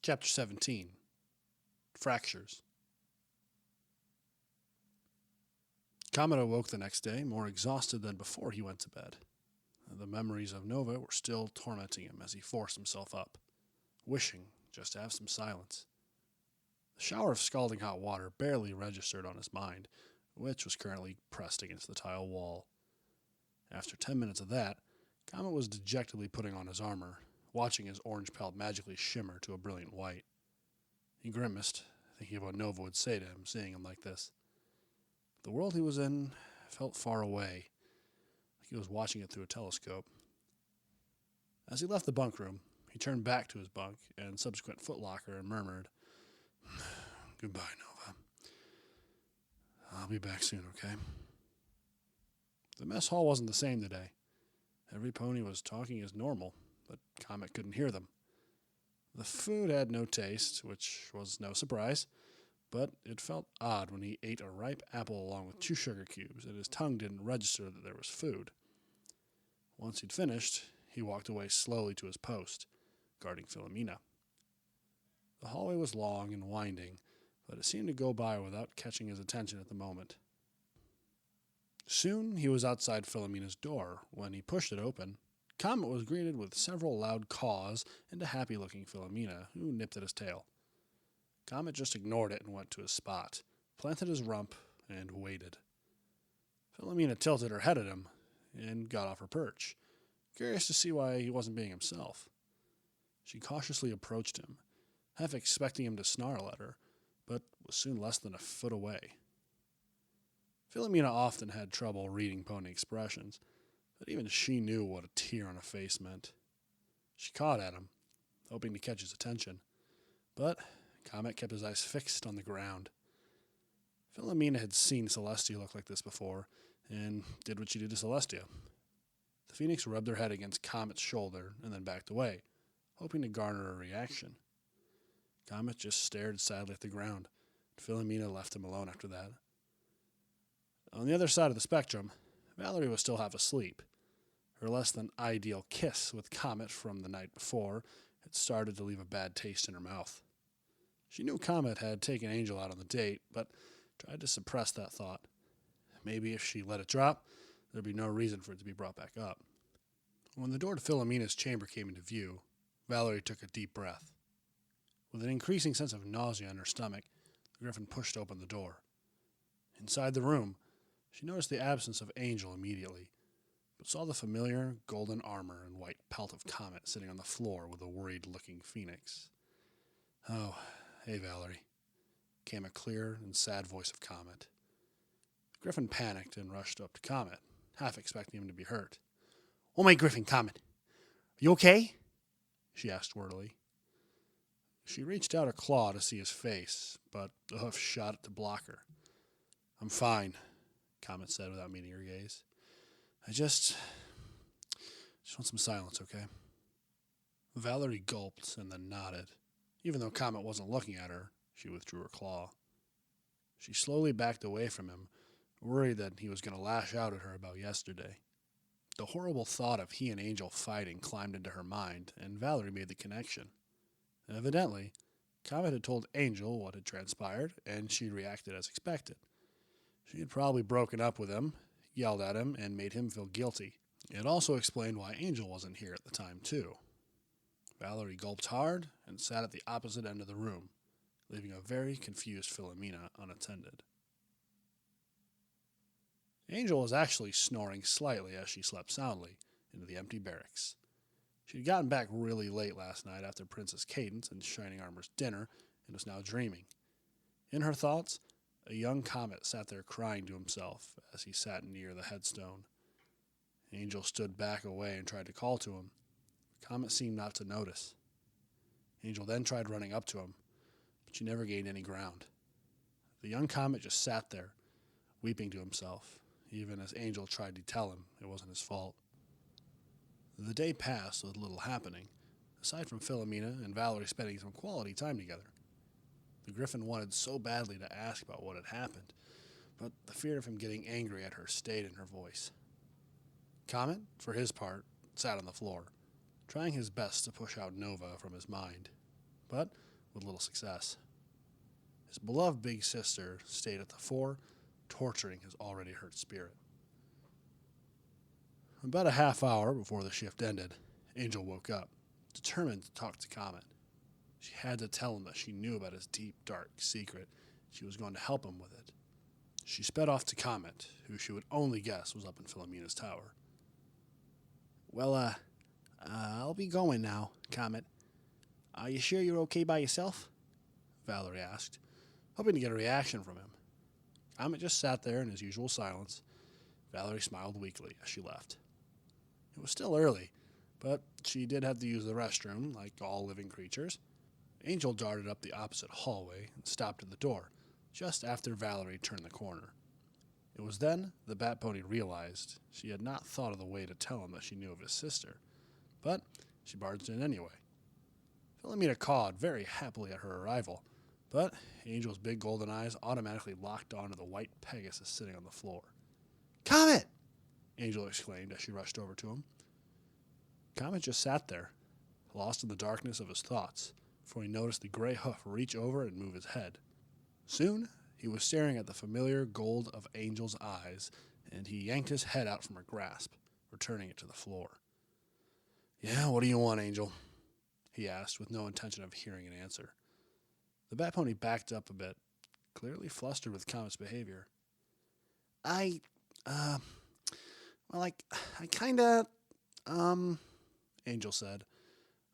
Chapter 17. Fractures. Comet awoke the next day, more exhausted than before he went to bed. The memories of Nova were still tormenting him as he forced himself up, wishing just to have some silence. The shower of scalding hot water barely registered on his mind, which was currently pressed against the tile wall. After 10 minutes of that, Comet was dejectedly putting on his armor, watching his orange pelt magically shimmer to a brilliant white. He grimaced, thinking of what Nova would say to him, seeing him like this. The world he was in felt far away, like he was watching it through a telescope. As he left the bunk room, he turned back to his bunk and subsequent footlocker and murmured, "Goodbye, Nova. I'll be back soon, okay?" The mess hall wasn't the same today. Every pony was talking as normal, but Comet couldn't hear them. The food had no taste, which was no surprise, but it felt odd when he ate a ripe apple along with 2 sugar cubes, and his tongue didn't register that there was food. Once he'd finished, he walked away slowly to his post, guarding Philomena. The hallway was long and winding, but it seemed to go by without catching his attention at the moment. Soon he was outside Philomena's door. When he pushed it open, Comet was greeted with several loud caws and a happy-looking Philomena, who nipped at his tail. Comet just ignored it and went to his spot, planted his rump, and waited. Philomena tilted her head at him and got off her perch, curious to see why he wasn't being himself. She cautiously approached him, half expecting him to snarl at her, but was soon less than a foot away. Philomena often had trouble reading pony expressions, but even she knew what a tear on a face meant. She cawed at him, hoping to catch his attention, but Comet kept his eyes fixed on the ground. Philomena had seen Celestia look like this before, and did what she did to Celestia. The phoenix rubbed her head against Comet's shoulder and then backed away, hoping to garner a reaction. Comet just stared sadly at the ground, and Philomena left him alone after that. On the other side of the spectrum, Valerie was still half asleep. Her less-than-ideal kiss with Comet from the night before had started to leave a bad taste in her mouth. She knew Comet had taken Angel out on the date, but tried to suppress that thought. Maybe if she let it drop, there'd be no reason for it to be brought back up. When the door to Philomena's chamber came into view, Valerie took a deep breath. With an increasing sense of nausea in her stomach, the Griffin pushed open the door. Inside the room, she noticed the absence of Angel immediately, but saw the familiar golden armor and white pelt of Comet sitting on the floor with a worried-looking phoenix. "Oh, hey, Valerie," came a clear and sad voice of Comet. Griffin panicked and rushed up to Comet, half expecting him to be hurt. "Oh, my Griffin, Comet. Are you okay?" she asked wordily. She reached out a claw to see his face, but the hoof shot it to block her. "I'm fine," Comet said without meeting her gaze. I just want some silence, okay?" Valerie gulped and then nodded. Even though Comet wasn't looking at her, she withdrew her claw. She slowly backed away from him, worried that he was going to lash out at her about yesterday. The horrible thought of he and Angel fighting climbed into her mind, and Valerie made the connection. Evidently, Comet had told Angel what had transpired, and she'd reacted as expected. She had probably broken up with him, yelled at him, and made him feel guilty. It also explained why Angel wasn't here at the time, too. Valerie gulped hard and sat at the opposite end of the room, leaving a very confused Philomena unattended. Angel was actually snoring slightly as she slept soundly into the empty barracks. She had gotten back really late last night after Princess Cadence and Shining Armor's dinner and was now dreaming. In her thoughts, a young Comet sat there crying to himself as he sat near the headstone. Angel stood back away and tried to call to him. Comet seemed not to notice. Angel then tried running up to him, but she never gained any ground. The young Comet just sat there, weeping to himself, even as Angel tried to tell him it wasn't his fault. The day passed with little happening, aside from Philomena and Valerie spending some quality time together. The Griffin wanted so badly to ask about what had happened, but the fear of him getting angry at her stayed in her voice. Comet, for his part, sat on the floor, trying his best to push out Nova from his mind. But with little success. His beloved big sister stayed at the fore, torturing his already hurt spirit. About a half hour before the shift ended, Angel woke up, determined to talk to Comet. She had to tell him that she knew about his deep, dark secret. She was going to help him with it. She sped off to Comet, who she would only guess was up in Philomena's tower. Well, I'll be going now, Comet. Are you sure you're okay by yourself? Valerie asked, hoping to get a reaction from him. Comet just sat there in his usual silence. Valerie smiled weakly as she left. It was still early, but she did have to use the restroom, like all living creatures. Angel darted up the opposite hallway and stopped at the door, just after Valerie turned the corner. It was then the Bat Pony realized she had not thought of the way to tell him that she knew of his sister, but she barged in anyway. Philomena cawed very happily at her arrival, but Angel's big golden eyes automatically locked onto the white Pegasus sitting on the floor. "Comet!" Angel exclaimed as she rushed over to him. Comet just sat there, lost in the darkness of his thoughts, before he noticed the gray hoof reach over and move his head. Soon, he was staring at the familiar gold of Angel's eyes, and he yanked his head out from her grasp, returning it to the floor. "Yeah, what do you want, Angel?" he asked, with no intention of hearing an answer. The Bat Pony backed up a bit, clearly flustered with Comet's behavior. I kinda, Angel said,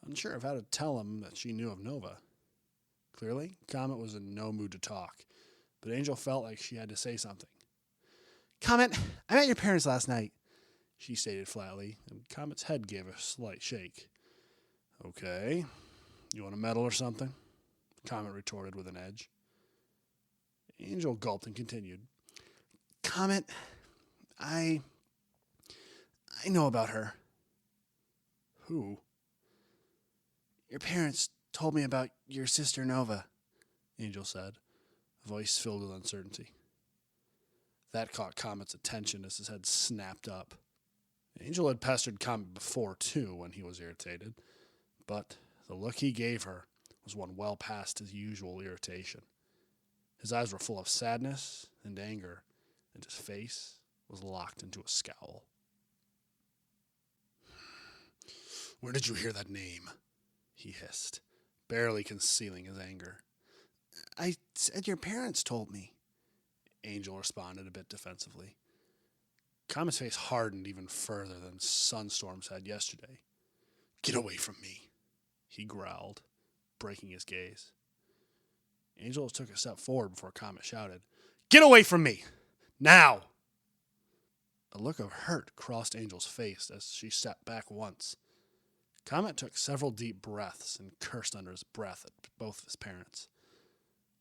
unsure of how to tell him that she knew of Nova. Clearly, Comet was in no mood to talk, but Angel felt like she had to say something. "Comet, I met your parents last night," she stated flatly, and Comet's head gave a slight shake. "Okay. You want a medal or something?" Comet retorted with an edge. Angel gulped and continued. "Comet, I know about her." "Who?" "Your parents told me about your sister Nova," Angel said, voice filled with uncertainty. That caught Comet's attention as his head snapped up. Angel had pestered Comet before, too, when he was irritated, but the look he gave her was one well past his usual irritation. His eyes were full of sadness and anger, and his face was locked into a scowl. "Where did you hear that name?" he hissed, barely concealing his anger. "I said your parents told me," Angel responded a bit defensively. Comet's face hardened even further than sunstorms had yesterday. "Get away from me," he growled, breaking his gaze. Angel took a step forward before Comet shouted, "Get away from me! Now!" A look of hurt crossed Angel's face as she stepped back once. Comet took several deep breaths and cursed under his breath at both of his parents.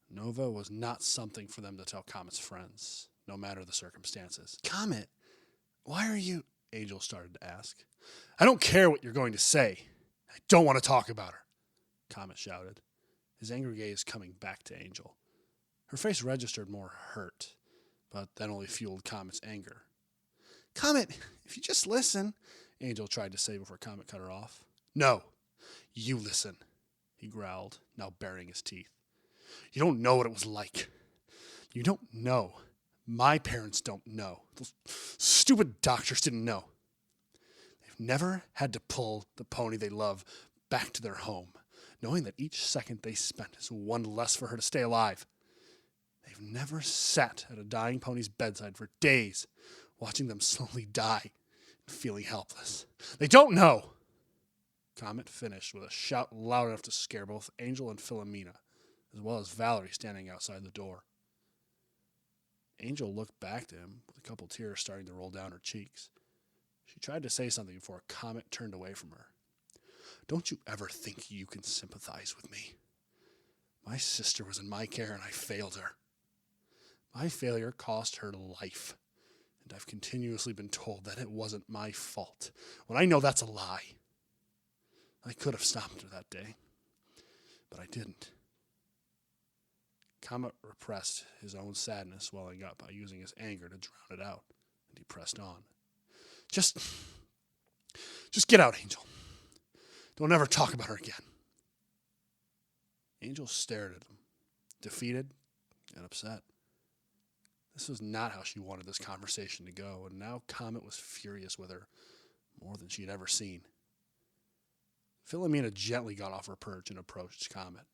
Nova was not something for them to tell Comet's friends, no matter the circumstances. "Comet, why are you—" Angel started to ask. "I don't care what you're going to say. I don't want to talk about her," Comet shouted, his angry gaze coming back to Angel. Her face registered more hurt, but that only fueled Comet's anger. "Comet, if you just listen," Angel tried to say before Comet cut her off. "No, you listen," he growled, now baring his teeth. "You don't know what it was like. You don't know. My parents don't know. Those stupid doctors didn't know. They've never had to pull the pony they love back to their home, knowing that each second they spent is one less for her to stay alive. They've never sat at a dying pony's bedside for days, watching them slowly die and feeling helpless. They don't know." Comet finished with a shout loud enough to scare both Angel and Philomena, as well as Valerie standing outside the door. Angel looked back to him, with a couple tears starting to roll down her cheeks. She tried to say something before Comet turned away from her. "Don't you ever think you can sympathize with me? My sister was in my care and I failed her. My failure cost her life, and I've continuously been told that it wasn't my fault, when I know that's a lie. I could have stopped her that day, but I didn't." Comet repressed his own sadness welling up by using his anger to drown it out, and he pressed on. Just get out, Angel. Don't ever talk about her again." Angel stared at him, defeated and upset. This was not how she wanted this conversation to go, and now Comet was furious with her, more than she had ever seen. Philomena gently got off her perch and approached Comet,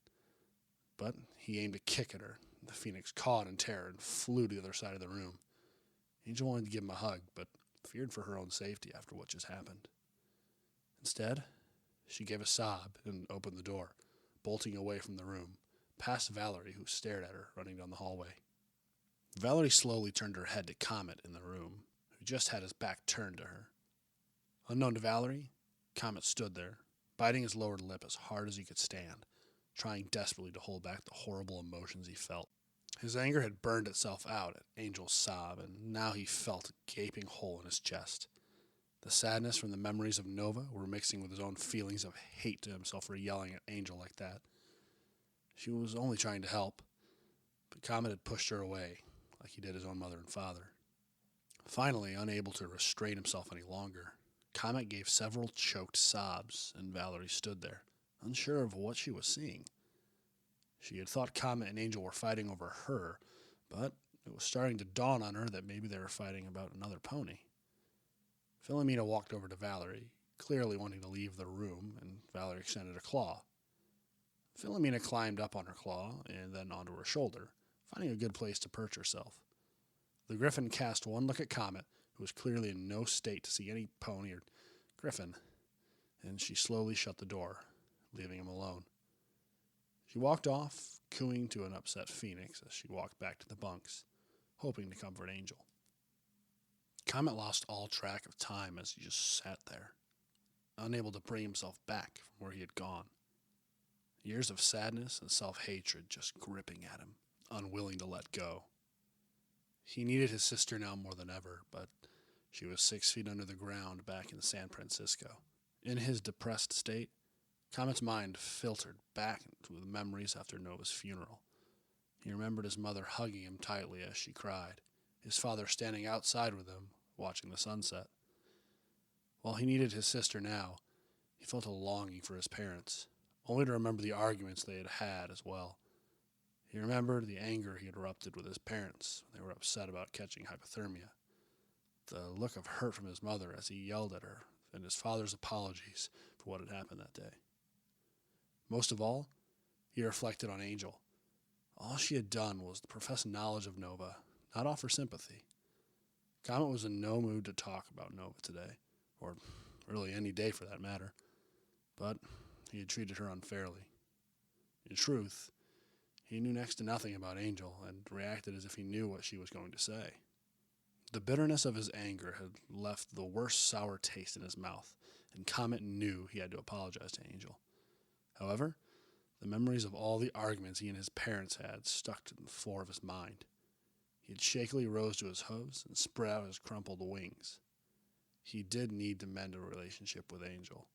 but he aimed a kick at her. The phoenix caught in terror and flew to the other side of the room. Angel wanted to give him a hug, but feared for her own safety after what just happened. Instead, she gave a sob and opened the door, bolting away from the room, past Valerie, who stared at her, running down the hallway. Valerie slowly turned her head to Comet in the room, who just had his back turned to her. Unknown to Valerie, Comet stood there, biting his lower lip as hard as he could stand, trying desperately to hold back the horrible emotions he felt. His anger had burned itself out at Angel's sob, and now he felt a gaping hole in his chest. The sadness from the memories of Nova were mixing with his own feelings of hate to himself for yelling at Angel like that. She was only trying to help, but Comet had pushed her away, like he did his own mother and father. Finally, unable to restrain himself any longer, Comet gave several choked sobs, and Valerie stood there, unsure of what she was seeing. She had thought Comet and Angel were fighting over her, but it was starting to dawn on her that maybe they were fighting about another pony. Philomena walked over to Valerie, clearly wanting to leave the room, and Valerie extended a claw. Philomena climbed up on her claw and then onto her shoulder, finding a good place to perch herself. The griffin cast one look at Comet, who was clearly in no state to see any pony or griffin, and she slowly shut the door, leaving him alone. She walked off, cooing to an upset phoenix as she walked back to the bunks, hoping to comfort Angel. Comet lost all track of time as he just sat there, unable to bring himself back from where he had gone. Years of sadness and self-hatred just gripping at him, unwilling to let go. He needed his sister now more than ever, but she was 6 feet under the ground back in San Francisco. In his depressed state, Comet's mind filtered back with memories after Nova's funeral. He remembered his mother hugging him tightly as she cried, his father standing outside with him, watching the sunset. While he needed his sister now, he felt a longing for his parents, only to remember the arguments they had had as well. He remembered the anger he had erupted with his parents when they were upset about catching hypothermia, the look of hurt from his mother as he yelled at her, and his father's apologies for what had happened that day. Most of all, he reflected on Angel. All she had done was to profess knowledge of Nova, not offer sympathy. Comet was in no mood to talk about Nova today, or really any day for that matter, but he had treated her unfairly. In truth, he knew next to nothing about Angel and reacted as if he knew what she was going to say. The bitterness of his anger had left the worst sour taste in his mouth, and Comet knew he had to apologize to Angel. However, the memories of all the arguments he and his parents had stuck to the floor of his mind. He had shakily rose to his hooves and spread out his crumpled wings. He did need to mend a relationship with Angel,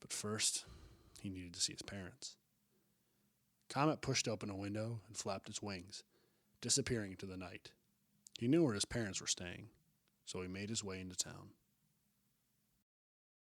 but first, he needed to see his parents. Comet pushed open a window and flapped its wings, disappearing into the night. He knew where his parents were staying, so he made his way into town.